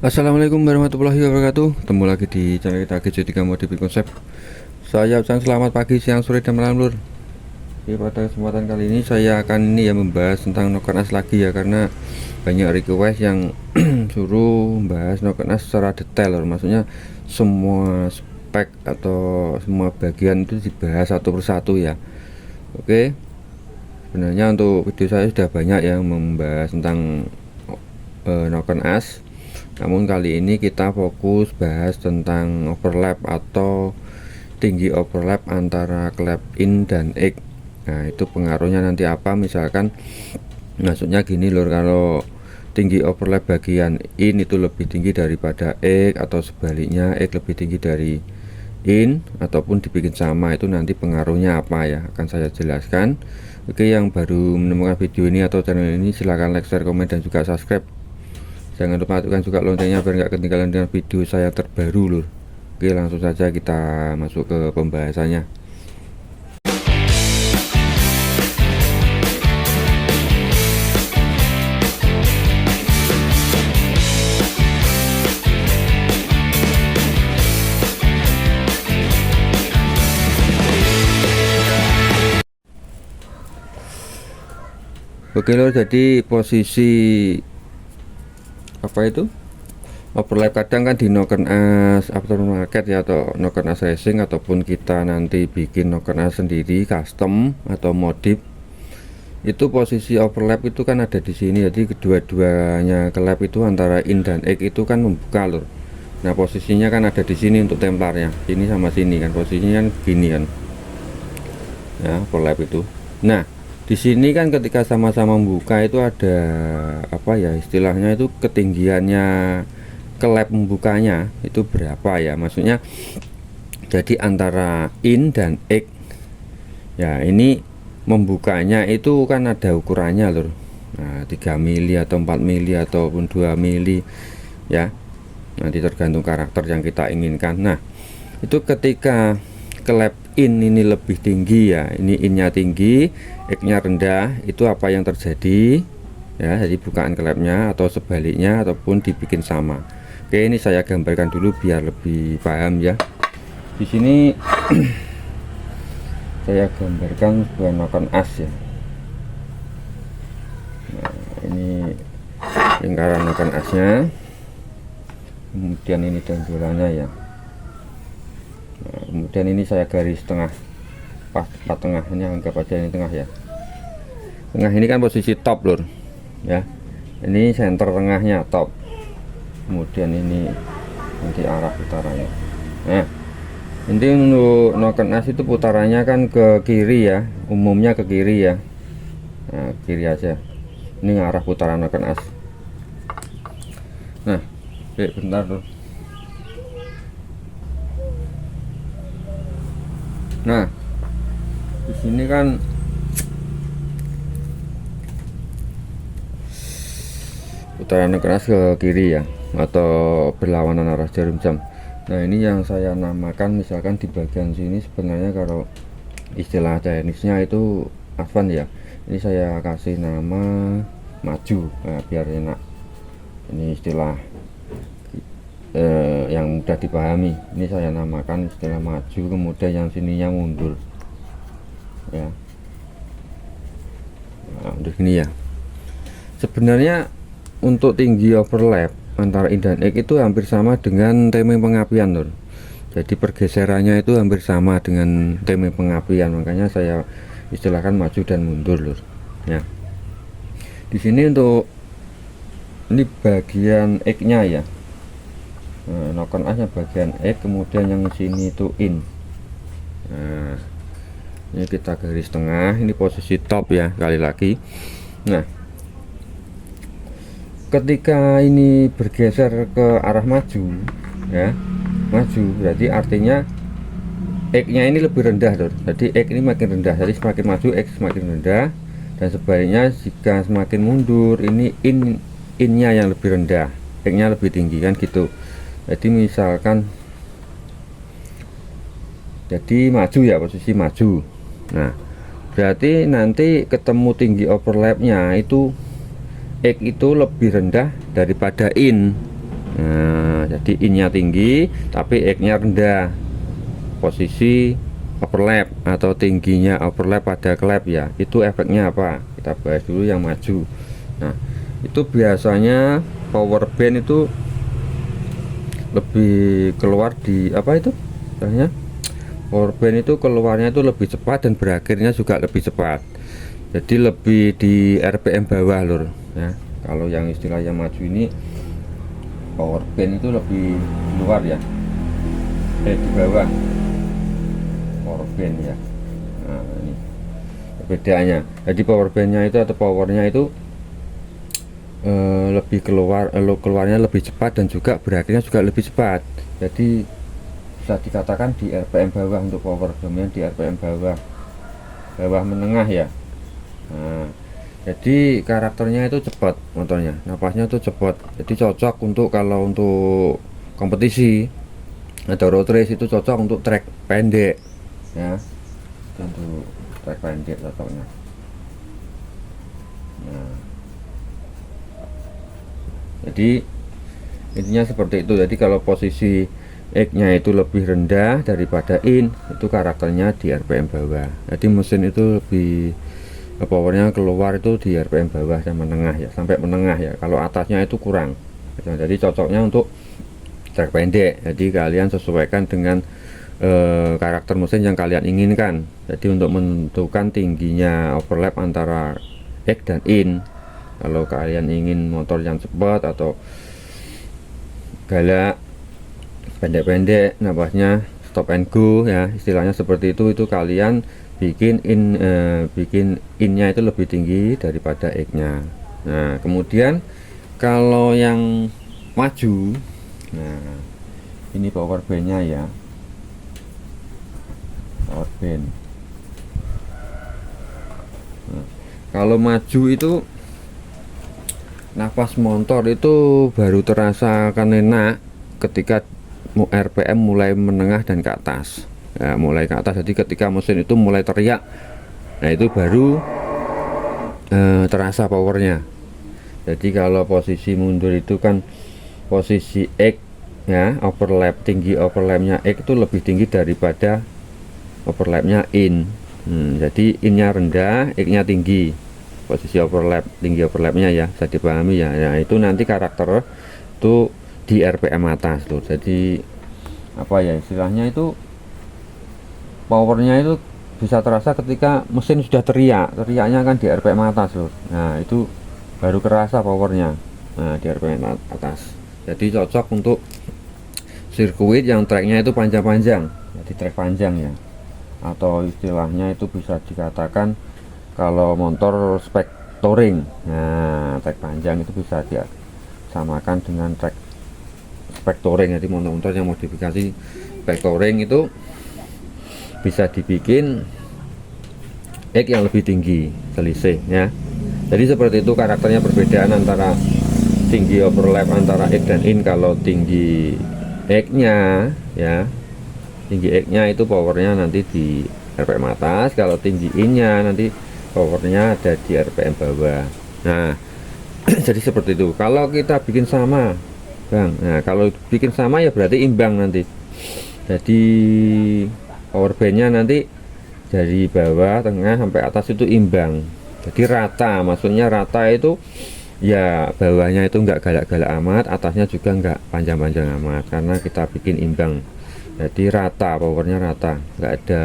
Assalamualaikum warahmatullahi wabarakatuh. Ketemu lagi di channel kita GJ3 Modifik Konsep. Saya ucapkan selamat pagi, siang, sore, dan malam lur. Oke, pada kesempatan kali ini saya akan membahas tentang noken as lagi ya, karena banyak request yang suruh membahas noken as secara detail lur. Maksudnya semua spek atau semua bagian itu dibahas satu persatu ya. Oke, sebenarnya untuk video saya sudah banyak yang membahas tentang noken as. Namun kali ini kita fokus bahas tentang overlap atau tinggi overlap antara klep in dan X. Nah, itu pengaruhnya nanti apa? Misalkan maksudnya gini lur, kalau tinggi overlap bagian in itu lebih tinggi daripada X, atau sebaliknya X lebih tinggi dari in, ataupun dibikin sama, itu nanti pengaruhnya apa ya, akan saya jelaskan. Oke, yang baru menemukan video ini atau channel ini silahkan like, share, komen, dan juga subscribe. Jangan lupa aktifkan juga loncengnya biar nggak ketinggalan dengan video saya terbaru lur. Oke, langsung saja kita masuk ke pembahasannya. Oke lur, jadi posisi apa itu overlap kadang kan di noken as aftermarket ya, atau noken as racing, ataupun kita nanti bikin noken as sendiri custom atau modif, itu posisi overlap itu kan ada di sini. Jadi kedua-duanya klep itu antara in dan X itu kan membuka lur. Nah, posisinya kan ada di sini untuk templarnya, ini sama sini kan posisinya kan gini kan ya, overlap itu. Nah, di sini kan ketika sama-sama membuka itu ada apa ya istilahnya, itu ketinggiannya klep membukanya itu berapa ya, maksudnya jadi antara in dan X ya, ini membukanya itu kan ada ukurannya lur. Nah, 3 mili atau 4 mili ataupun 2 mili ya, nanti tergantung karakter yang kita inginkan. Nah, itu ketika klep in ini lebih tinggi ya, ini innya tinggi, X-nya rendah, itu apa yang terjadi ya, jadi bukaan klepnya, atau sebaliknya, ataupun dibikin sama. Oke, ini saya gambarkan dulu biar lebih paham ya. Di sini saya gambarkan sebuah noken as ya. Nah, ini lingkaran noken asnya, kemudian ini danjolannya ya. Nah, kemudian ini saya garis tengah, pas tengah, ini anggap aja ini tengah ya. Tengah ini kan posisi top lur ya, ini center tengahnya top, kemudian ini nanti arah putarannya. Nah, ini untuk noken as itu putarannya kan ke kiri ya, umumnya ke kiri ya. Nah, kiri aja, ini arah putaran noken as. Nah, bentar lur. Nah, di sini kan putaran keras ke kiri ya, atau berlawanan arah jarum jam. Nah, ini yang saya namakan, misalkan di bagian sini sebenarnya kalau istilah teknisnya itu advance ya, ini saya kasih nama maju. Nah, biar enak, ini istilah yang mudah dipahami, ini saya namakan istilah maju, kemudian yang sininya mundur ya. Nah, untuk ini ya, sebenarnya untuk tinggi overlap antara in dan X itu hampir sama dengan timing pengapian lur. Jadi pergeserannya itu hampir sama dengan timing pengapian, makanya saya istilahkan maju dan mundur lur ya. Di sini untuk ini bagian X nya ya. Nah, noken asnya bagian X, kemudian yang sini itu in. Nah, ini kita garis tengah, ini posisi top ya, kali lagi. Nah, ketika ini bergeser ke arah maju ya, maju berarti artinya X nya ini lebih rendah lho. Jadi X ini makin rendah, jadi semakin maju X semakin rendah, dan sebaliknya jika semakin mundur ini in nya yang lebih rendah, X nya lebih tinggi kan gitu. Jadi misalkan jadi maju ya, posisi maju. Nah, berarti nanti ketemu tinggi overlapnya itu X itu lebih rendah daripada in Nah, jadi innya tinggi tapi X-nya rendah, posisi overlap atau tingginya overlap pada klep ya. Itu efeknya apa? Kita bahas dulu yang maju. Nah, itu biasanya power band itu lebih keluar di apa itu? Misalnya power band itu keluarnya itu lebih cepat dan berakhirnya juga lebih cepat. Jadi lebih di RPM bawah lur ya. Kalau yang istilah yang maju ini power band itu lebih luar ya, di bawah power band ya. Nah, ini perbedaannya. Jadi power bandnya itu atau powernya itu lebih keluarnya lebih cepat dan juga berakhirnya juga lebih cepat. Jadi bisa dikatakan di RPM bawah untuk power bandnya, di RPM bawah menengah ya. Nah, jadi karakternya itu cepat motornya, napasnya itu cepat, jadi cocok untuk kalau untuk kompetisi atau road race itu cocok untuk trek pendek ya, untuk trek pendek cocoknya. Nah, jadi intinya seperti itu. Jadi kalau posisi X nya itu lebih rendah daripada in, itu karakternya di RPM bawah. Jadi mesin itu lebih powernya keluar itu di RPM bawah dan menengah ya, sampai menengah ya. Kalau atasnya itu kurang. Jadi cocoknya untuk trek pendek. Jadi kalian sesuaikan dengan karakter mesin yang kalian inginkan. Jadi untuk menentukan tingginya overlap antara X dan in, kalau kalian ingin motor yang cepat atau galak, pendek-pendek, napasnya stop and go ya, istilahnya seperti itu kalian bikin innya itu lebih tinggi daripada X-nya. Nah, kemudian kalau yang maju, nah ini power band-nya ya, power band. Nah, kalau maju itu nafas motor itu baru terasa akan enak ketika RPM mulai menengah dan ke atas ya, mulai ke atas. Jadi ketika mesin itu mulai teriak, nah itu baru terasa powernya. Jadi kalau posisi mundur itu kan posisi X ya, overlap, tinggi overlapnya X itu lebih tinggi daripada overlapnya in. Jadi innya rendah, X nya tinggi, posisi overlap, tinggi overlapnya ya, bisa dipahami ya. Nah itu nanti karakter itu di RPM atas tuh. Jadi apa ya istilahnya itu, powernya itu bisa terasa ketika mesin sudah teriaknya kan di RPM atas loh. Nah itu baru kerasa powernya, nah di RPM atas. Jadi cocok untuk sirkuit yang treknya itu panjang-panjang, jadi trek panjang ya, atau istilahnya itu bisa dikatakan kalau motor spek touring. Nah trek panjang itu bisa disamakan dengan trek spek touring. Jadi motor-motor yang modifikasi spek touring itu bisa dibikin X yang lebih tinggi selisih ya. Jadi seperti itu karakternya, perbedaan antara tinggi overlap antara X dan in. Kalau tinggi X nya ya, tinggi X nya itu powernya nanti di RPM atas, kalau tinggi in nya nanti powernya ada di RPM bawah. Nah jadi seperti itu. Kalau kita bikin sama Bang, nah kalau bikin sama ya berarti imbang nanti. Jadi power bandnya nanti dari bawah, tengah sampai atas itu imbang, jadi rata. Maksudnya rata itu ya bawahnya itu enggak galak-galak amat, atasnya juga enggak panjang-panjang amat, karena kita bikin imbang. Jadi rata, powernya rata, enggak ada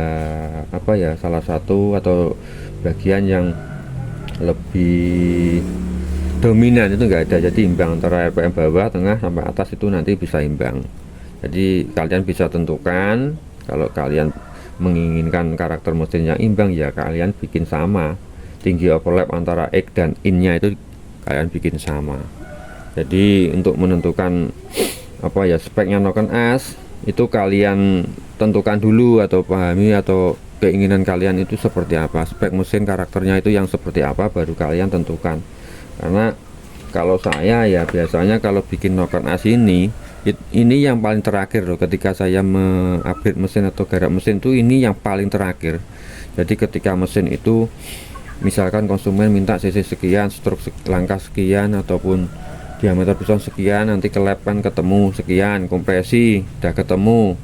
apa ya salah satu atau bagian yang lebih dominan, itu enggak ada. Jadi imbang antara RPM bawah, tengah sampai atas itu nanti bisa imbang. Jadi kalian bisa tentukan. Kalau kalian menginginkan karakter mesin yang imbang ya kalian bikin sama, tinggi overlap antara X dan in nya itu kalian bikin sama. Jadi untuk menentukan apa ya speknya Noken As itu kalian tentukan dulu atau pahami atau keinginan kalian itu seperti apa, spek mesin karakternya itu yang seperti apa, baru kalian tentukan. Karena kalau saya ya biasanya kalau bikin Noken As ini yang paling terakhir loh, ketika saya mengupgrade mesin atau garap mesin tuh ini yang paling terakhir. Jadi ketika mesin itu misalkan konsumen minta cc sekian, stroke langkah sekian, ataupun diameter piston sekian, nanti ke lab kan ketemu sekian, kompresi udah ketemu,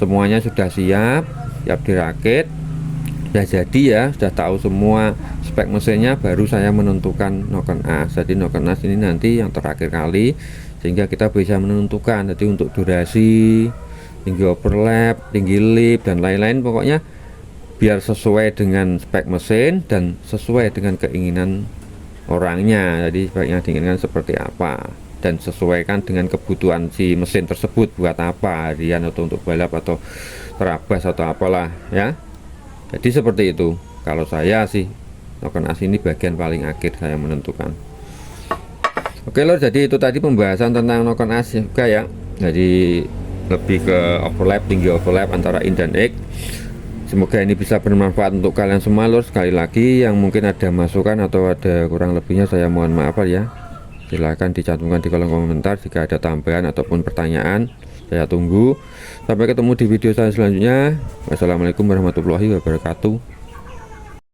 semuanya sudah siap dirakit, sudah jadi ya, sudah tahu semua spek mesinnya, baru saya menentukan noken as. Jadi noken as ini nanti yang terakhir kali, sehingga kita bisa menentukan jadi untuk durasi, tinggi overlap, tinggi lip dan lain-lain, pokoknya biar sesuai dengan spek mesin dan sesuai dengan keinginan orangnya. Jadi speknya diinginkan seperti apa dan sesuaikan dengan kebutuhan si mesin tersebut, buat apa, harian atau untuk balap atau terabas atau apalah ya. Jadi seperti itu kalau saya sih. Noken as ini bagian paling akhir saya menentukan. Oke lor, jadi itu tadi pembahasan tentang noken as juga ya. Jadi lebih ke overlap, tinggi overlap antara in dan X. Semoga ini bisa bermanfaat untuk kalian semua lor. Sekali lagi yang mungkin ada masukan atau ada kurang lebihnya saya mohon maaf ya. Silahkan dicantumkan di kolom komentar jika ada tambahan ataupun pertanyaan. Saya tunggu. Sampai ketemu di video saya selanjutnya. Wassalamualaikum warahmatullahi wabarakatuh.